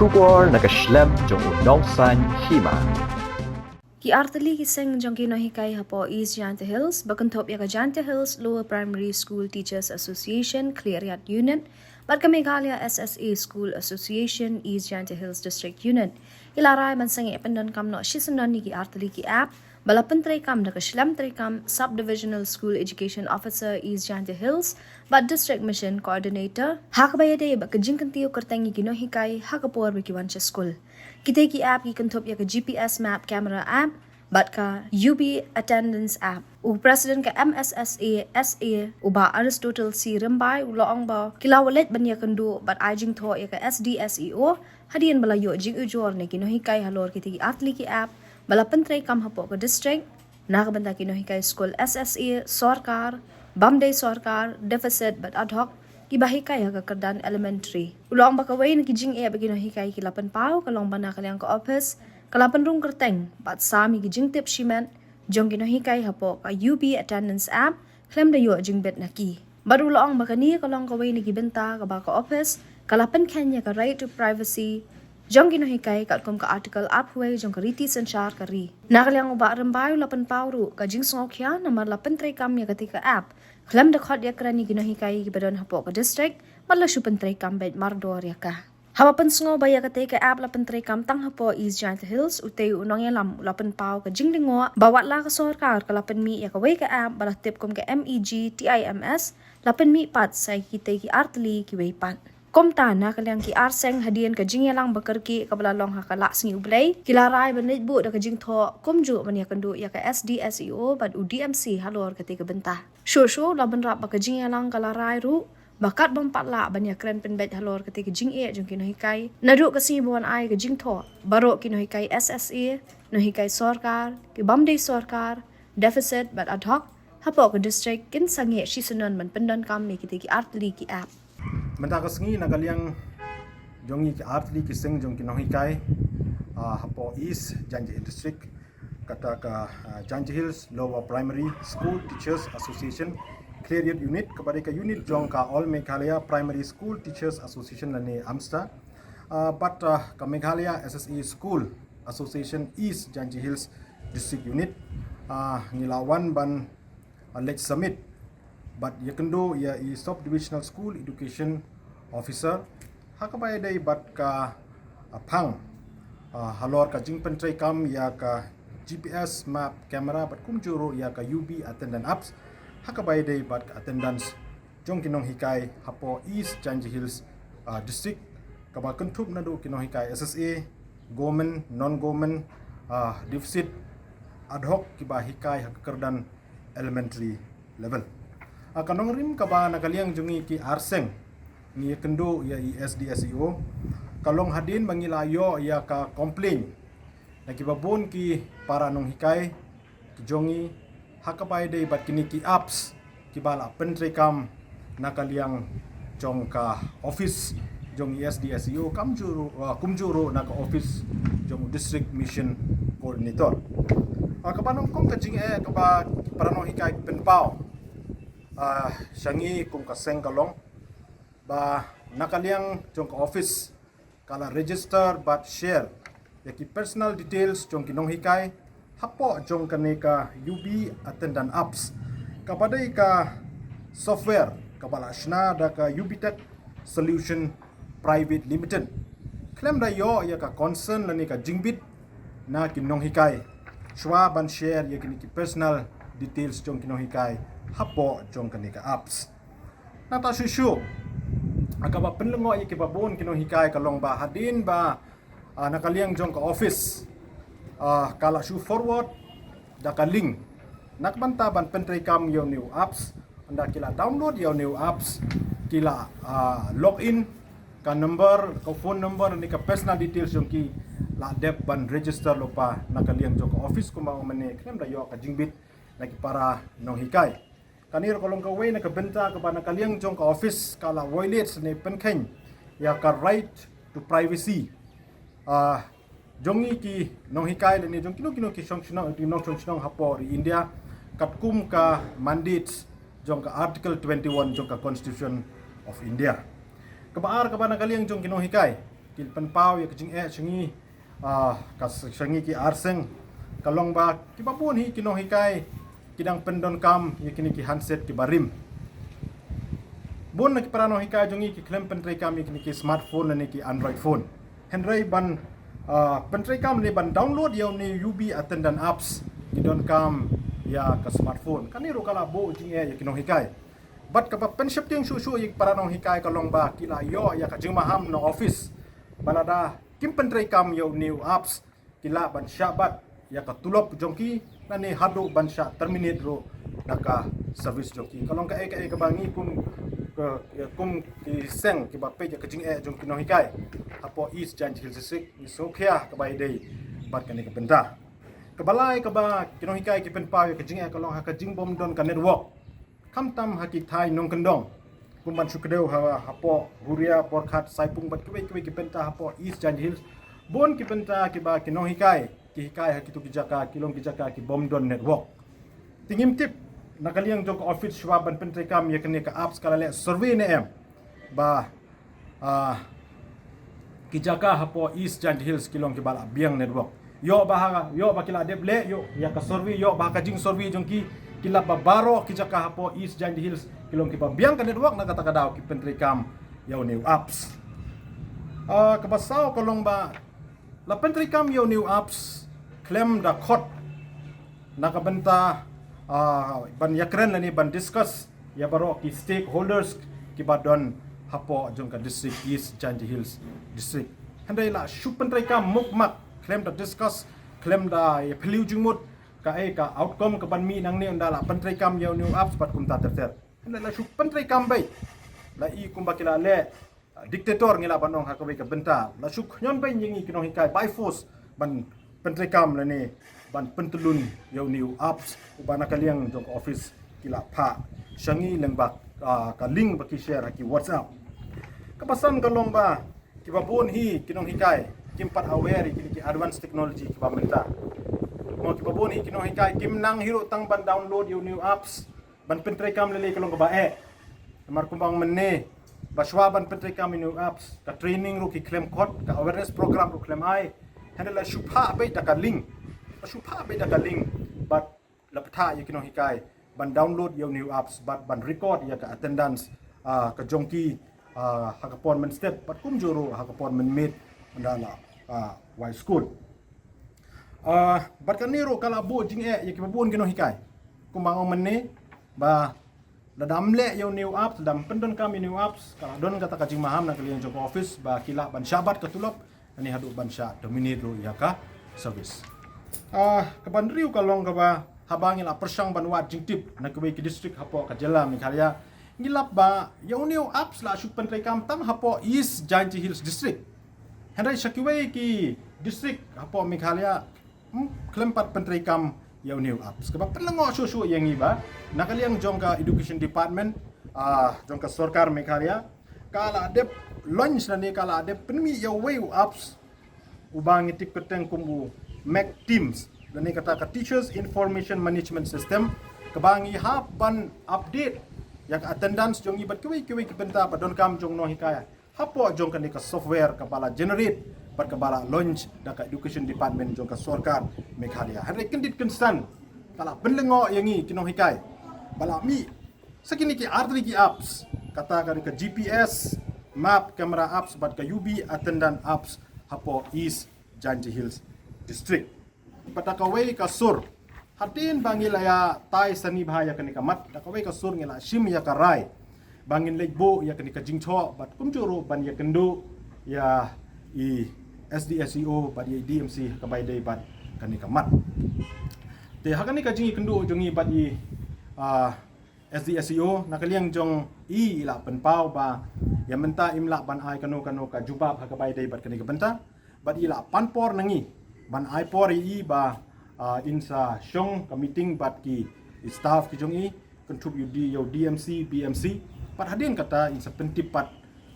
Shubor nakaslem jong unongsan hima. Ki artali kiseng jong kinohikay hapo East Janta Hills, Bakantop Yaka Janta Hills Lower Primary School Teachers Association, Clearyat Unit, Barkameghalaya SSA School Association, East Janta Hills District Unit. Ilaray man sangi ependan kam no shisunan ni ki artali ki app, balapan kam nakashlam kam Subdivisional School Education Officer East Janta Hills, but District Mission Coordinator, hakabayade bakajingkantiyo kartangi kinohikay hakapor bikiwancha school. Kita ki app ki kantop ya ka GPS map camera app, bat ka UB attendance app. U president ka MSSA SA uba Aristotle C Rambai uloong ba kilawalet banya kandu bat ajing tho ya ka SDSEO hadian balayo jing ujor ne kinohikay halor kita ki atli ki app balapan kam hapo ka district nakabanta kinohikay school SSA Sorkar Bamday Sorkar deficit bat ad hoc kibahikay ha kakardan elementary. Ulang bakaway na kijing bagino hikay kilapan pao kalong bana kalyang ka office kalapan rung kerteng bat sami kijing tip shimen jong kinohikay hapo ka UB attendance app klem dayo jing bet naki. Baru ulang bakani kalong kaway na gibenta ka baka office kalapan kanya ka right to privacy jong kinohikay katkom ka article upway jong kariti sanchar kari. Nakalyang uba rambayo lapan pauru ka jing songokya na marlapan kam ya katika app Klam dakhot ya krani kinohikay kibadon hapo ka district, malasyo pantray kam bed mardor ya ka. Hawapan sungo baya katay ka app lapan kam tang hapo East Janta Hills, utay unong yalam lapan pao ka jingdingo, bawat la ka sorkar ka lapan mi ya kaway ka app, balah tip kom ka MEG, TIMS, lapan mi pat sa kitay ki artli kiway pat. Komta na kalyang ki arseng hadian ka jing yalang bakarki kabalalong hakalaks ni ublay. Kilaray banit bu da ka jing tho kumju man ya kandu ya ka SDSEO bad UDMC halor ka tiga benta. Shosho laban rap baka jing yalang kalaray ru bakat bang patla ban ya kren penbet halor ka tiga jing jong kinohikay. Nadu kasi buwan ay ka jing tho baro kinohikay SSA, nohikay Sorkar, ki Bamday Sorkar, deficit bad ad hoc, hapo ka district kin sangi shisunan man pendan kami kitiki artli ki app. Mentakas ngi nagalyang jongi ki artli ki seng jong kinohikay hapo East Janja District kata ka Janja Hills Lower Primary School Teachers Association Clearyat Unit kepada ka unit jong ka All Meghalaya Primary School Teachers Association lani Amsta but ka Meghalaya SSA School Association East Janja Hills District Unit ngilawan ban Lake Summit but yakendo ya i Subdivisional School Education Officer hakabay day bat ka phang halor ka jingpen tray kam ya ka GPS map camera bat kumjuro ya ka UB attendance apps hakabay day bat ka attendance jong kinong hikay hapo East Janja Hills district kaba kentup na do kinong hikay SSA government non government deficit ad hoc kiba hikay hakakardan elementary level. Kanong rim kaba nakalyang jungi ki arseng ni kendo ya SDSEO kalong hadin mangilayo ya ka complain nakibabon ki para nong hikay ki jongi hakapay day bat kini ki apps kibala pentre kam nakalyang jong ka office jong SDSEO kumjuro naka office jong district mission coordinator kapanong kong kajing kaba para nong hikay penpao syangi kung kaseng kalong ba nakalyang jong ka office kala register but share yaki personal details jong kinong hikay hapo jong kanika UB attendant apps kapaday ka software kabala shna da ka UBTech Solution Private Limited claim da yo ya ka concern lani ka jingbit na kinong hikay shwa ban share yaki niki personal details jong kinong hikay hapo jong kanika apps nata shushu akaba penlengo ay kibabon kinong hikay kalong ba hadin ba nakalyang jong ka office kala shu forward da ka link nakbanta ban pentray kam yo new apps anda kila download yo new apps kila login ka number ka phone number ni ka personal details jong ki la dep ban register lo pa nakalyang jong ka office kuma mane kem da yo ka jingbit lagi para nong hikay kanir kolong ka way nakabenta ka ba nakalyang jong ka office kala violates ni penkeng ya ka right to privacy jongi ki nong hikay ni jong kino ki songsinong ti nong songsinong hapo ri India katkum ka mandates jong ka article 21 jong ka constitution of India kabaar ka ba nakalyang jong kino hikay kil penpau ya kajing chingi kas changi ki arseng kalong ba ki babun hi kino hikai kidang pendon kam ya kini ki handset ki barim bon na ki parano hikai jongi ki klem pentrai kam ya kini ki smartphone ni ki android phone henry ban pentrai kam ni ban download yaw ni UB attendant apps kidon kam ya ka smartphone kaniro kala bo jing ya kino hikai bat ka penship ting su yik parano hikai kalong ba kila yo ya ka jingmaham no office balada kim pentrai kam yo new apps kila ban syabat ya ka tulop jongki nani hadu ban sya terminate ro daka service jongki kalong ka ka bangi kum ki seng ki ba pe ya ka jing jongki no hikai apo east janji hilsik ni sokhya ka bai dei bat ka ni ka benda ka balai ka ba kino hikai ki pen pa ya ka jing kalong ha ka jing bom don ka network kam tam haki thai nong kendong kumban sukdeu hapo huria porkhat saipung bat kwe ki penta hapo east janji hills bon ki penta ki ba ki no hikai haki tu kijaka kilong kijaka ki bomdon network tingim tip nakaliang jong office shwaban pentre kam ya kene ka apps kala le survey ne em ba kijaka hapo east janji hills kilong ki bala biang network yo ba kila deble yo ya ka survey yo ba ka jing survey jong ki kila babaro kijaka hapo east janji hills kilong ki biang ka network na kata kadaw ki pentre kam yaw new apps kabasaw kolong ba la pentre kam yaw new apps claim da khot nakabenta ban yakren ni ban discuss ya baro ki stakeholders ki badon hapo jong ka district east janji hills district handai la shu pentre kam mukmak claim da discuss claim da ya philiu jingmut ka outcome ka ban mi nang ne ndala pentre kam yaw new apps pat kum ta ter handai la shu pentre kam bai la I kumba kila le diktator ngila banong hakabai ka benta la shu nyon bai nyingi kino hikai by force ban pentre kam la ni ban pentulun yaw new apps ubana kaliang jong office kila pha shangi lengbak ka link ba ki share ki whatsapp kapasan kalong ba ki babon hi kinong hikai kimpat aware ki advanced technology ki ba menta mo ki babon hi kinong hikai kim nang hiro tang ban download yaw new apps ban pentre kam le kalong ka ba mar kumbang menne baswa ban pentre kam new apps ka training ro ki claim code ka awareness program ro claim ai handala shupha bai ta ka link but laptha yakino hikai ban download yaw new apps but ban record ya ka attendance ka jongki hakapon men step but kum joro hakapon men meet mandala why school but kaniro kala bo jing yaki babon kino hikai kumbang menne ba dadamle yaw new apps dam pendon kami new apps ka don kata ka jing maham na kalian jong office ba kila ban syabat ka tulop ani hadu ban sya dominate ro ya ka service kabandriu kalong kaba habangil persang banwat jingtip na kubai ki district hapo ka jela Meghalaya ngilap ba yaw new apps la shuk pentrai kam tam hapo east janji hills district handai shakiwai ki district hapo Meghalaya klempat pentrai kam yaw new apps kaba pelengo susu yang iba nakaliang jong ka education department jong ka sarkar Meghalaya kala adep launch na ni kala adep penmi yaw apps ubang itik peteng kumbu Mac Teams dan ni kata Teachers Information Management System kebangi hapan update yang attendance jong ibat kiwi ki benta badon kam jong no hikaya hapo jong kan ka software kepala generate pat kepala launch da ka education department jong ka sarkar Meghalaya hari kendit kenstan kala benlengo yangi kino hikai bala mi sakini ki artri ki apps kata ka GPS map camera apps bat ka UB attendant apps hapo east janji hills district patakaway ka sur hatin bangilaya tai sani bahaya kanika mat takaway ka sur ngila shim ya karai bangin legbo ya kanika jingcho bat kumjuro ban ya kendo ya SDSEO bat ya DMC kabay day bat kanika mat te hakani ka jingi kendo jongi bat SDSEO nakaliang jong ila penpau ba ya menta imla ban ai kano ka jubab hakabay day bat kanika benta bat ila panpor nangi ban aipor ba insa shong ka meeting bat ki staff ki jong contribute di yo DMC BMC pat hadin kata insa pentipat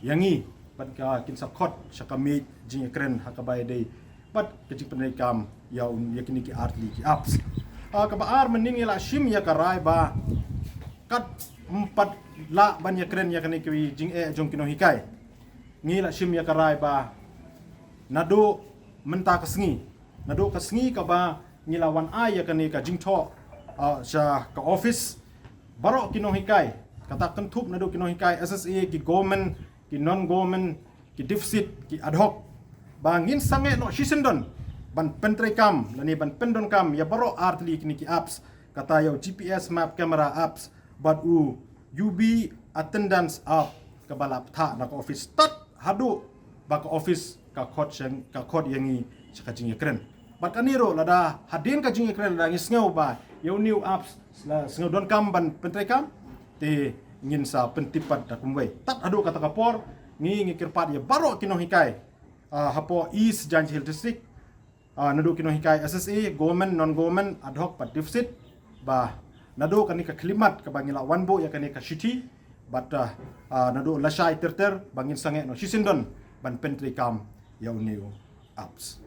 yangi pat ka kinsa khot sakami jing kren hakabay day pat kajing penekam yaw yakini ki artli ki apps ka baar mening ila shim ya karai ba kat empat la ban ya kren yakini ki jing jong kino hikai ngila shim ya karai ba nado menta kesengi ka ba ngilawan ai ya kani ka jingtho sya ka office baro kinohikai kata kentup nado kinohikai SSA ki government ki non government ki deficit ki ad hoc bangin sange no shisendon ban pentrekam lani ban pendon kam ya baro artli kini ki apps kata yo GPS map camera apps but UB attendance app ka balap tha na ka office tat hadu ba ka office ka code yang i ka jingi kren bat kaniro lada hadin ka jingi kren lada ngisngau ba yo new apps la sngau don kam ban pentrekam te ngin sa pentipat da kumwei tat hadu kata kapor ngi kirpat ya baro kinohikai hapo East Janji Hill District nadu kinohikai SSA government non government ad hoc pat deficit ba nadu kani ka klimat ka bangila wanbo ya kani ka city but nadu lasai terter bangin sange no sisindon ban pentri kam ya new apps